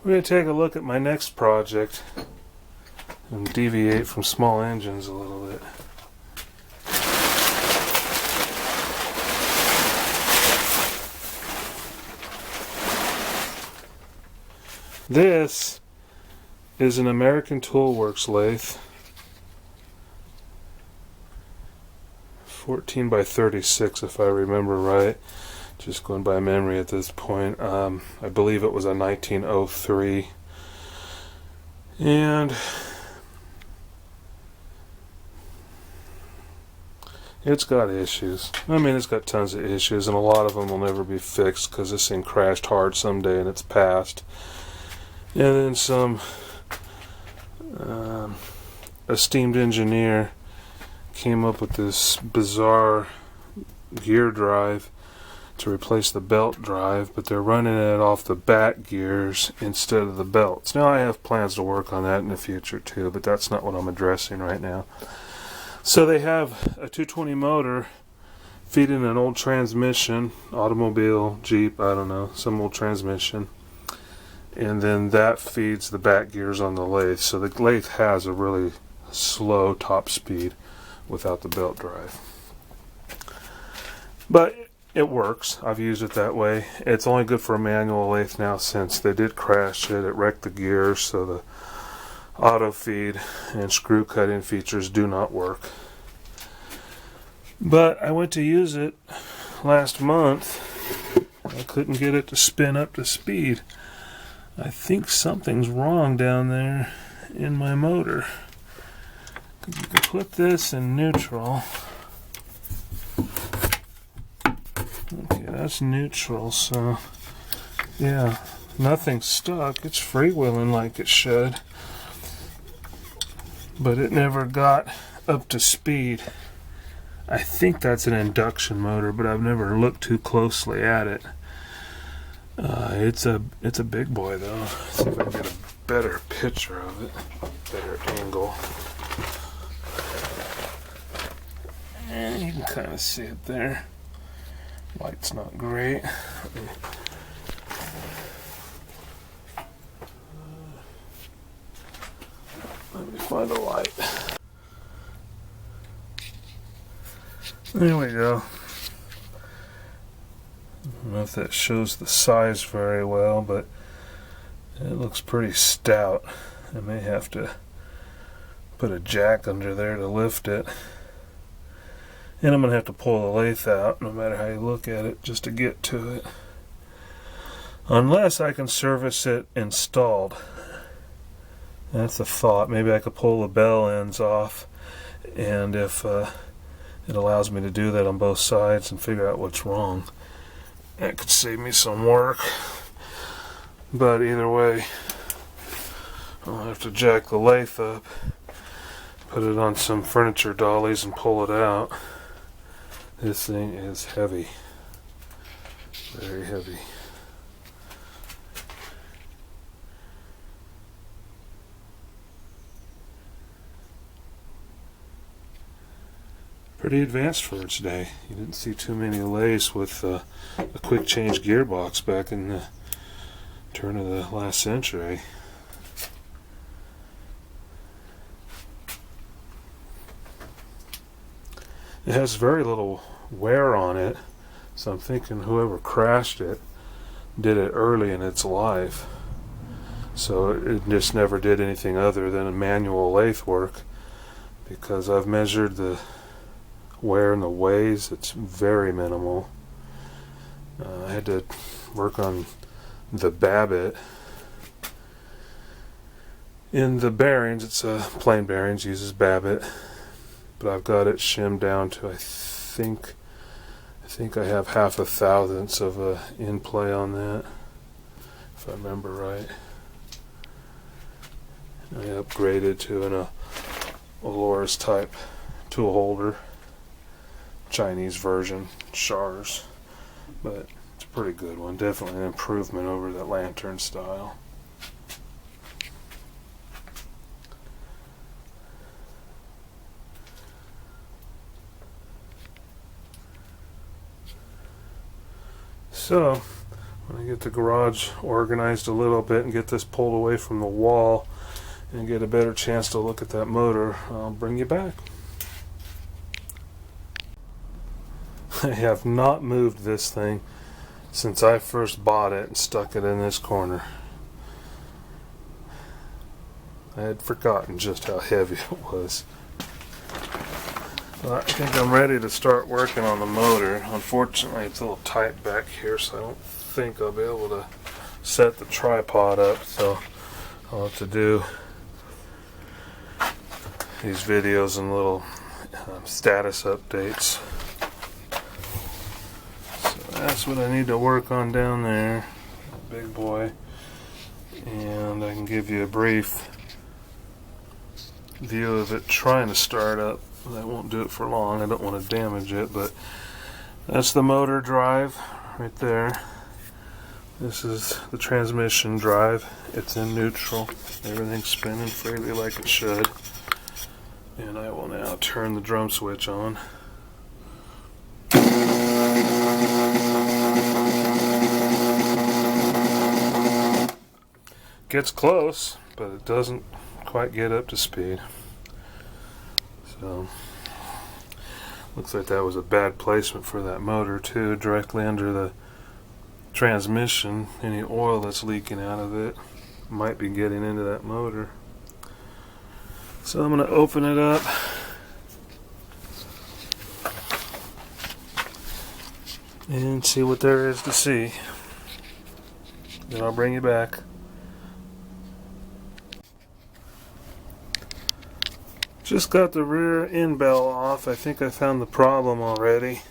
We're going to take a look at my next project and deviate from small engines a little bit. This is an American Toolworks lathe, 14 by 36 if I remember right, just going by memory at this point. I believe it was a 1903, and it's got issues. I mean, it's got tons of issues, and a lot of them will never be fixed because this thing crashed hard someday and it's passed. And then some esteemed engineer came up with this bizarre gear drive to replace the belt drive, but they're running it off the back gears instead of the belts. Now, I have plans to work on that in the future too, but that's not what I'm addressing right now. So they have a 220 motor feeding an old transmission, automobile, Jeep, I don't know, some old transmission. And then that feeds the back gears on the lathe. So the lathe has a really slow top speed without the belt drive. But it works. I've used it that way. It's only good for a manual lathe now since they did crash it. It wrecked the gears, so the auto feed and screw cutting features do not work. But I went to use it last month. I couldn't get it to spin up to speed. I think something's wrong down there in my motor. You can put this in neutral. Okay, that's neutral, so yeah, nothing's stuck. It's freewheeling like it should. But it never got up to speed. I think that's an induction motor, but I've never looked too closely at it. It's a big boy though. Let's see if I can get a better picture of it, better angle. And you can kind of see it there. Light's not great. Let me find a light. There we go. I don't know if that shows the size very well, but it looks pretty stout. I may have to put a jack under there to lift it. And I'm going to have to pull the lathe out, no matter how you look at it, just to get to it. Unless I can service it installed. That's a thought. Maybe I could pull the bell ends off, and if it allows me to do that on both sides and figure out what's wrong, that could save me some work. But either way, I'll have to jack the lathe up, put it on some furniture dollies and pull it out. This thing is heavy, very heavy. Pretty advanced for its day. You didn't see too many lathes with a quick change gearbox back in the turn of the last century. It has very little wear on it, so I'm thinking whoever crashed it did it early in its life. So it just never did anything other than a manual lathe work, because I've measured the wear and the weighs. It's very minimal. I had to work on the babbitt. In the bearings, it's plain bearings, uses babbitt, but I've got it shimmed down to I think I have 0.5 thousandths of a in play on that, if I remember right. I upgraded to an Aloris type tool holder, Chinese version, Shars, but it's a pretty good one. Definitely an improvement over that lantern style. So When I get the garage organized a little bit and get this pulled away from the wall and get a better chance to look at that motor, I'll bring you back. I have not moved this thing since I first bought it and stuck it in this corner. I had forgotten just how heavy it was. Well, I think I'm ready to start working on the motor. Unfortunately, it's a little tight back here, so I don't think I'll be able to set the tripod up, so I'll have to do these videos and little status updates. So that's what I need to work on down there, that big boy, and I can give you a brief view of it trying to start up. I won't do it for long, I don't want to damage it, but that's the motor drive right there. This is the transmission drive. It's in neutral. Everything's spinning freely like it should. And I will now turn the drum switch on. Gets close, but it doesn't quite get up to speed. So, looks like that was a bad placement for that motor too, directly under the transmission. Any oil that's leaking out of it might be getting into that motor. So I'm going to open it up and see what there is to see. Then I'll bring you back. Just got the rear end bell off. I think I found the problem already.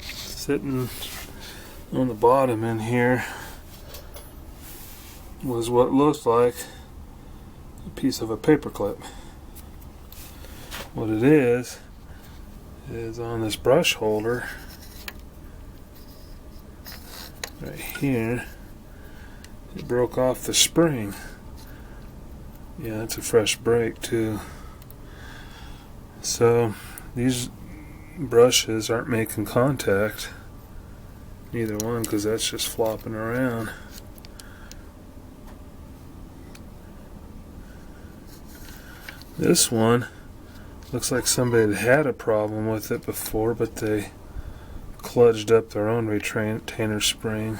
Sitting on the bottom in here was what looks like a piece of a paper clip. What it is on this brush holder right here, it broke off the spring. Yeah, it's a fresh break too. So these brushes aren't making contact, neither one, because that's just flopping around. This one looks like somebody had a problem with it before, but they kludged up their own retainer spring.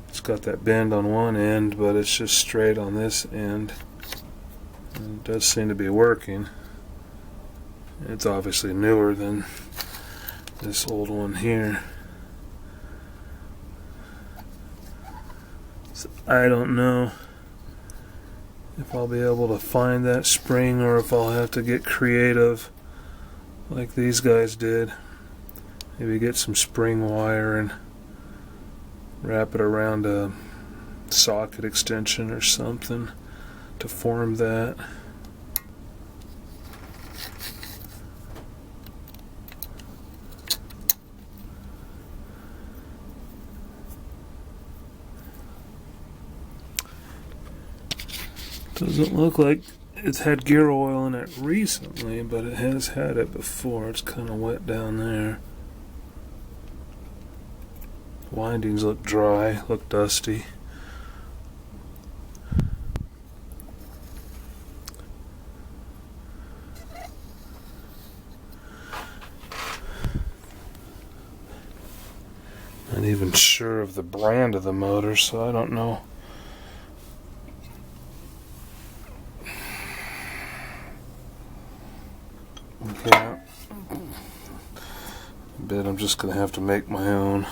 It's got that bend on one end, but it's just straight on this end. And it does seem to be working. It's obviously newer than this old one here. So I don't know if I'll be able to find that spring or if I'll have to get creative like these guys did. Maybe get some spring wire and wrap it around a socket extension or something to form that. Doesn't look like it's had gear oil in it recently, but it has had it before. It's kind of wet down there. Windings look dry, look dusty. Not even sure of the brand of the motor, so I don't know. Okay, I bet I'm just going to have to make my own.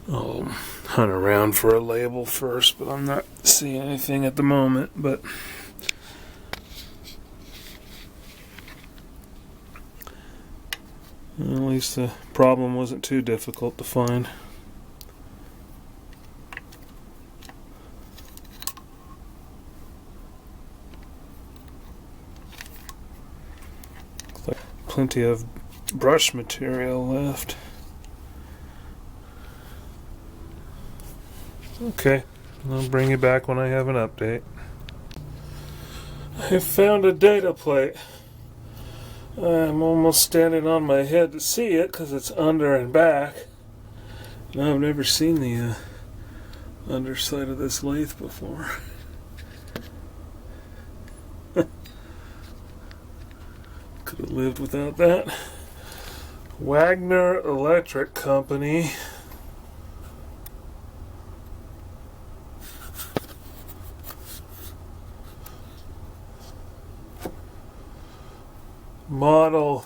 I'll hunt around for a label first, but I'm not seeing anything at the moment. But at least the problem wasn't too difficult to find. Looks like plenty of brush material left. Okay, I'll bring you back when I have an update. I found a data plate. I'm almost standing on my head to see it because it's under and back. Now, I've never seen the underside of this lathe before. Could have lived without that. Wagner Electric Company. Model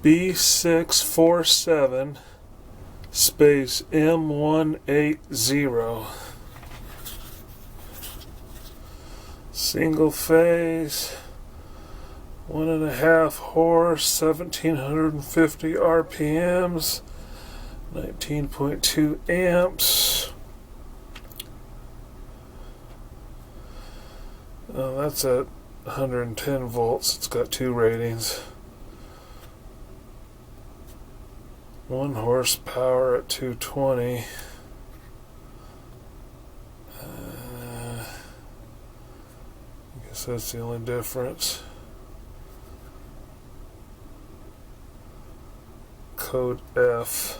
B647 space M180. Single phase, 1.5 horse, 1750 RPMs, 19.2 amps. Oh, that's at 110 volts. It's got 2 ratings. 1 horsepower at 220. I guess that's the only difference. Code F.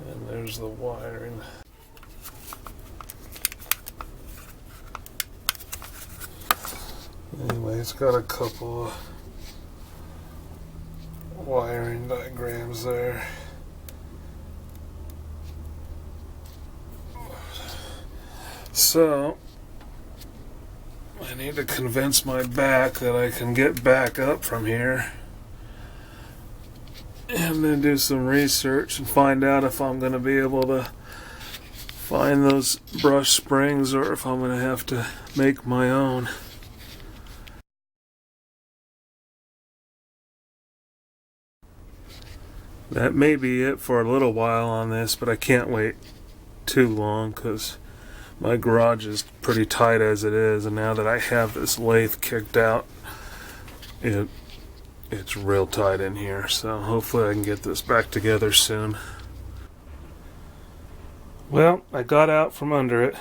And there's the wiring. Anyway, it's got a couple of wiring diagrams there. So, I need to convince my back that I can get back up from here. And then do some research and find out if I'm going to be able to find those brush springs or if I'm going to have to make my own. That may be it for a little while on this, but I can't wait too long because my garage is pretty tight as it is, and now that I have this lathe kicked out, it's real tight in here, so hopefully I can get this back together soon. Well, I got out from under it,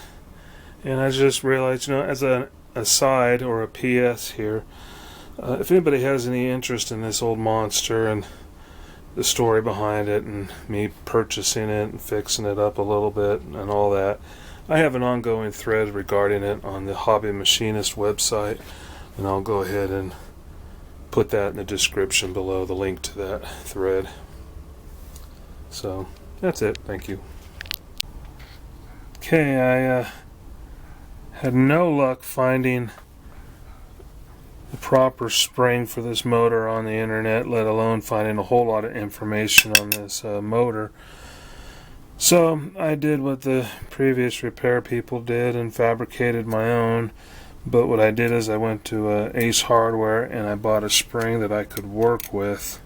and I just realized, as an aside or a PS here, if anybody has any interest in this old monster and the story behind it and me purchasing it and fixing it up a little bit and all that, I have an ongoing thread regarding it on the Hobby Machinist website, and I'll go ahead and put that in the description below, the link to that thread. So that's it. Thank you. Okay, I had no luck finding the proper spring for this motor on the internet, let alone finding a whole lot of information on this motor. So I did what the previous repair people did and fabricated my own. But what I did is I went to Ace Hardware and I bought a spring that I could work with.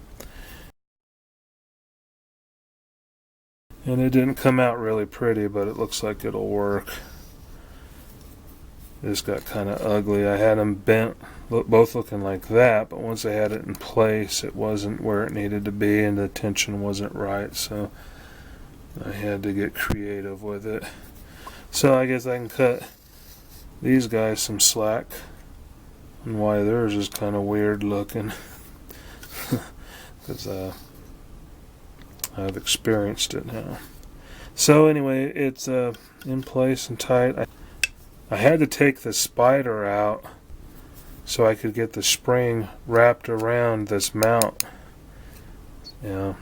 And it didn't come out really pretty, but it looks like it'll work. This got kind of ugly. I had them bent, both looking like that, but once I had it in place, it wasn't where it needed to be and the tension wasn't right, so I had to get creative with it. So I guess I can cut these guys some slack and why theirs is kind of weird looking. Because I've experienced it now. So anyway, it's in place and tight. I had to take the spider out so I could get the spring wrapped around this mount. I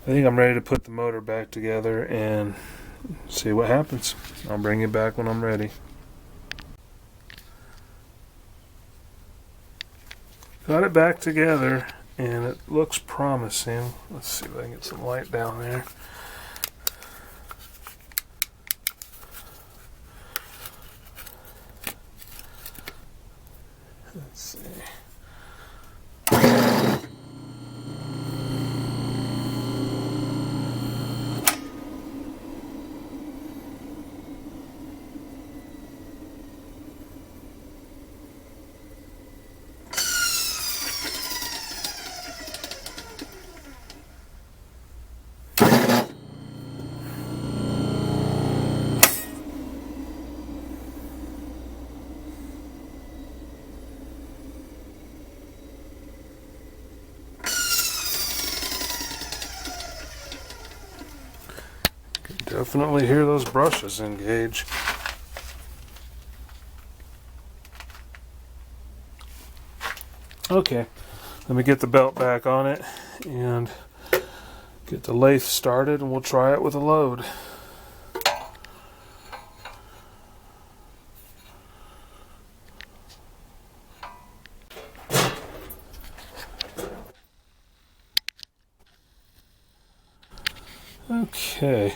think I'm ready to put the motor back together and see what happens. I'll bring you back when I'm ready. Got it back together and it looks promising. Let's see if I can get some light down there. Let's see. Definitely hear those brushes engage. Okay, let me get the belt back on it and get the lathe started, and we'll try it with a load. Okay,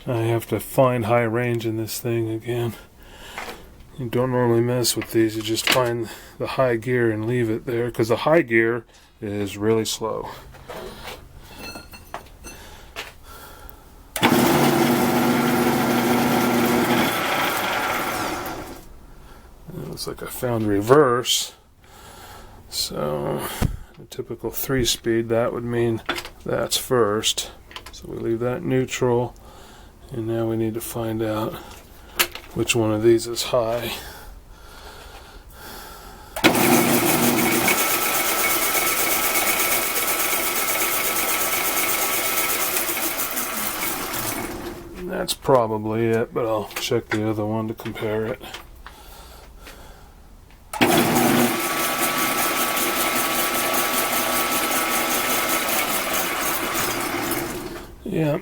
I have to find high range in this thing again. You don't normally mess with these, you just find the high gear and leave it there, because the high gear is really slow. It looks like I found reverse, so a typical 3-speed, that would mean that's first. So we leave that neutral, and now we need to find out which one of these is high. And that's probably it, but I'll check the other one to compare it. Yep,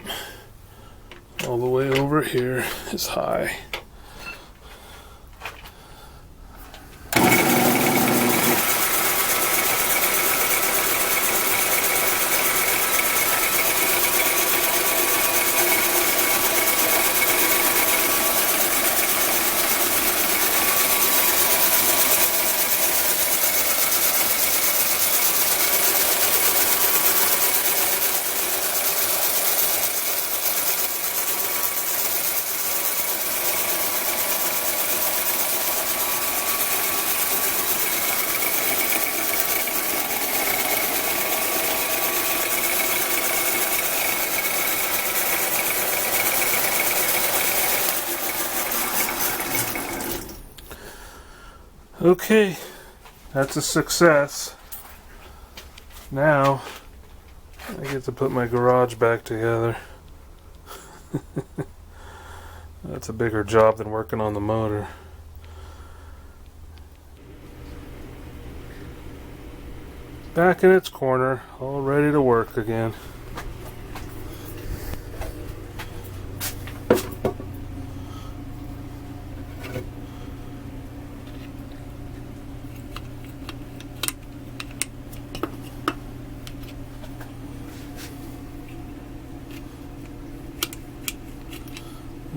all the way over here is high. Okay, that's a success. Now I get to put my garage back together. That's a bigger job than working on the motor. Back in its corner, all ready to work again.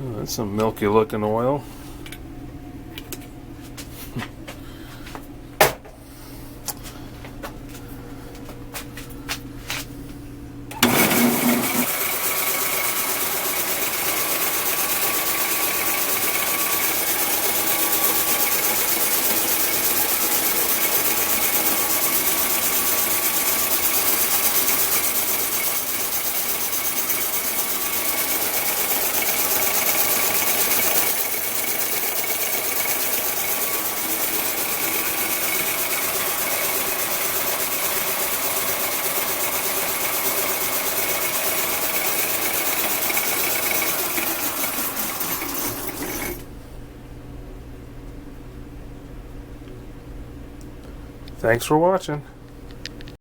Oh, that's some milky looking oil. Thanks for watching.